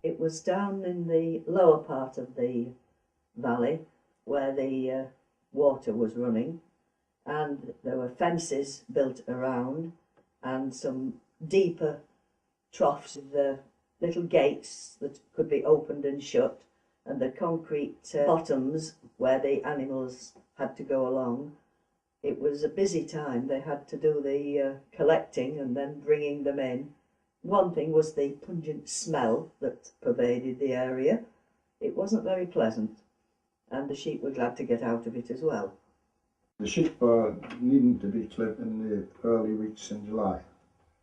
It was down in the lower part of the valley where the water was running, and there were fences built around and some deeper troughs with the little gates that could be opened and shut, and the concrete bottoms where the animals had to go along. It was a busy time. They had to do the collecting and then bringing them in. One thing was the pungent smell that pervaded the area. It wasn't very pleasant, and the sheep were glad to get out of it as well. The sheep were needing to be clipped in the early weeks in July.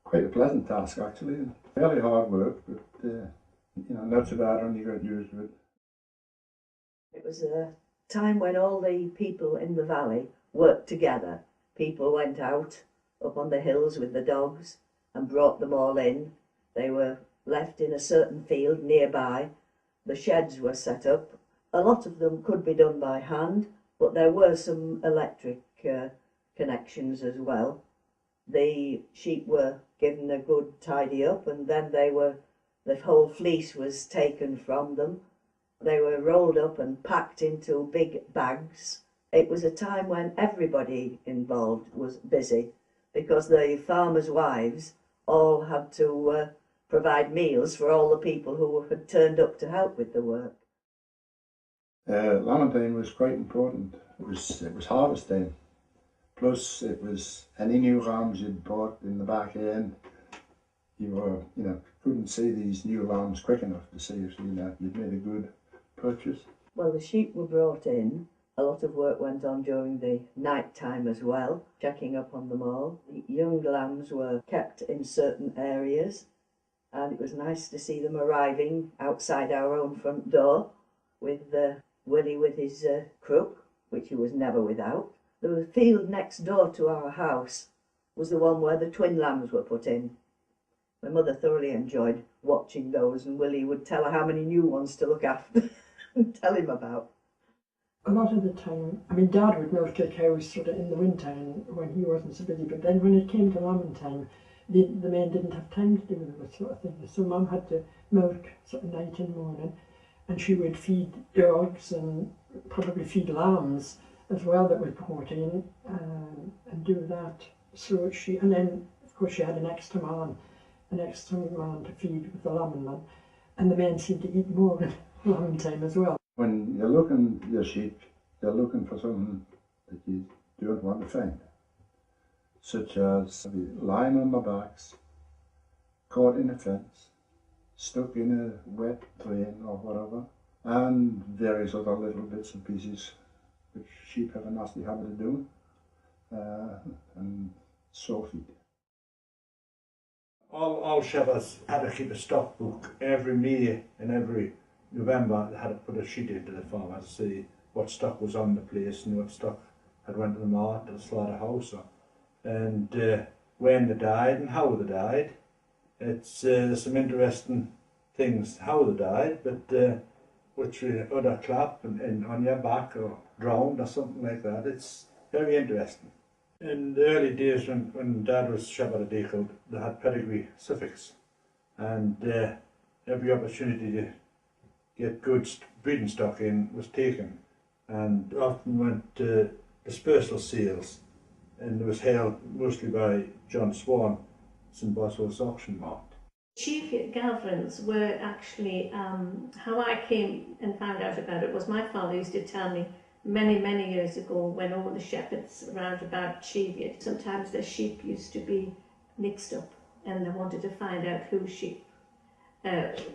Quite a pleasant task actually. Fairly hard work, but not so bad when you got used to it. It was a time when all the people in the valley worked together. People went out up on the hills with the dogs and brought them all in. They were left in a certain field nearby. The sheds were set up. A lot of them could be done by hand, but there were some electric connections as well. The sheep were given a good tidy up, and then the whole fleece was taken from them. They were rolled up and packed into big bags. It was a time when everybody involved was busy, because the farmers' wives all had to provide meals for all the people who had turned up to help with the work. Lambing time was quite important. It was harvest time. Plus, it was any new lambs you'd bought in the back end. You couldn't see these new lambs quick enough to see if you'd made a good purchase. Well, the sheep were brought in. A lot of work went on during the night time as well, checking up on them all. The young lambs were kept in certain areas, and it was nice to see them arriving outside our own front door with Willie with his crook, which he was never without. The field next door to our house was the one where the twin lambs were put in. My mother thoroughly enjoyed watching those, and Willie would tell her how many new ones to look after and tell him about. A lot of the time, Dad would milk the cows sort of in the winter when he wasn't so busy, but then when it came to lambing time, the men didn't have time to do that sort of thing. So Mum had to milk sort of night and morning, and she would feed dogs and probably feed lambs as well that were brought in, and do that. So and then of course she had an extra man to feed with the lambing man, and the men seemed to eat more in lambing time as well. When you're looking at your sheep, you're looking for something that you don't want to find, such as lying on their backs, caught in a fence, stuck in a wet drain or whatever, and various other little bits and pieces which sheep have a nasty habit of doing, and sore feet. All shepherds had to keep a stock book every May and every November. They had to put a sheet into the farm to see what stock was on the place and what stock had went to the mart, to the slaughterhouse, and when they died and how they died. It's some interesting things how they died, but which other clap and on your back or drowned or something like that. It's very interesting. In the early days when Dad was shepherd at Akeld, they had pedigree suffix, and every opportunity to get good breeding stock in was taken, and often went to dispersal sales, and it was held mostly by John Swan, St Boswell's auction mart. Cheviot gatherings were actually, how I came and found out about it was my father used to tell me many years ago, when all the shepherds around about Cheviot, sometimes their sheep used to be mixed up and they wanted to find out whose sheep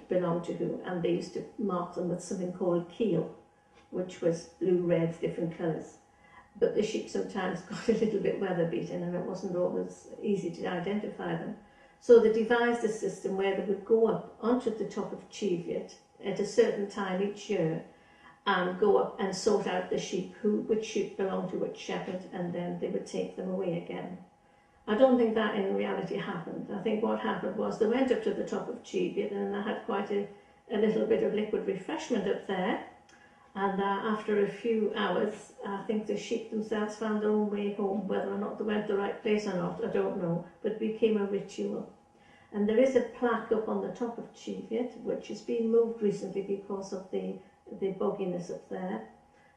belonged to who, and they used to mark them with something called keel, which was blue, red, different colours. But the sheep sometimes got a little bit weather beaten and it wasn't always easy to identify them. So they devised a system where they would go up onto the top of Cheviot at a certain time each year and go up and sort out the sheep, which sheep belonged to which shepherd, and then they would take them away again. I don't think that in reality happened. I think what happened was they went up to the top of Cheviot and they had quite a little bit of liquid refreshment up there, and after a few hours I think the sheep themselves found their own way home. Whether or not they went the right place or not, I don't know, but it became a ritual. And there is a plaque up on the top of Cheviot, which has been moved recently because of the bogginess up there,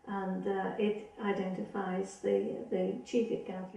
and it identifies the Cheviot gathering.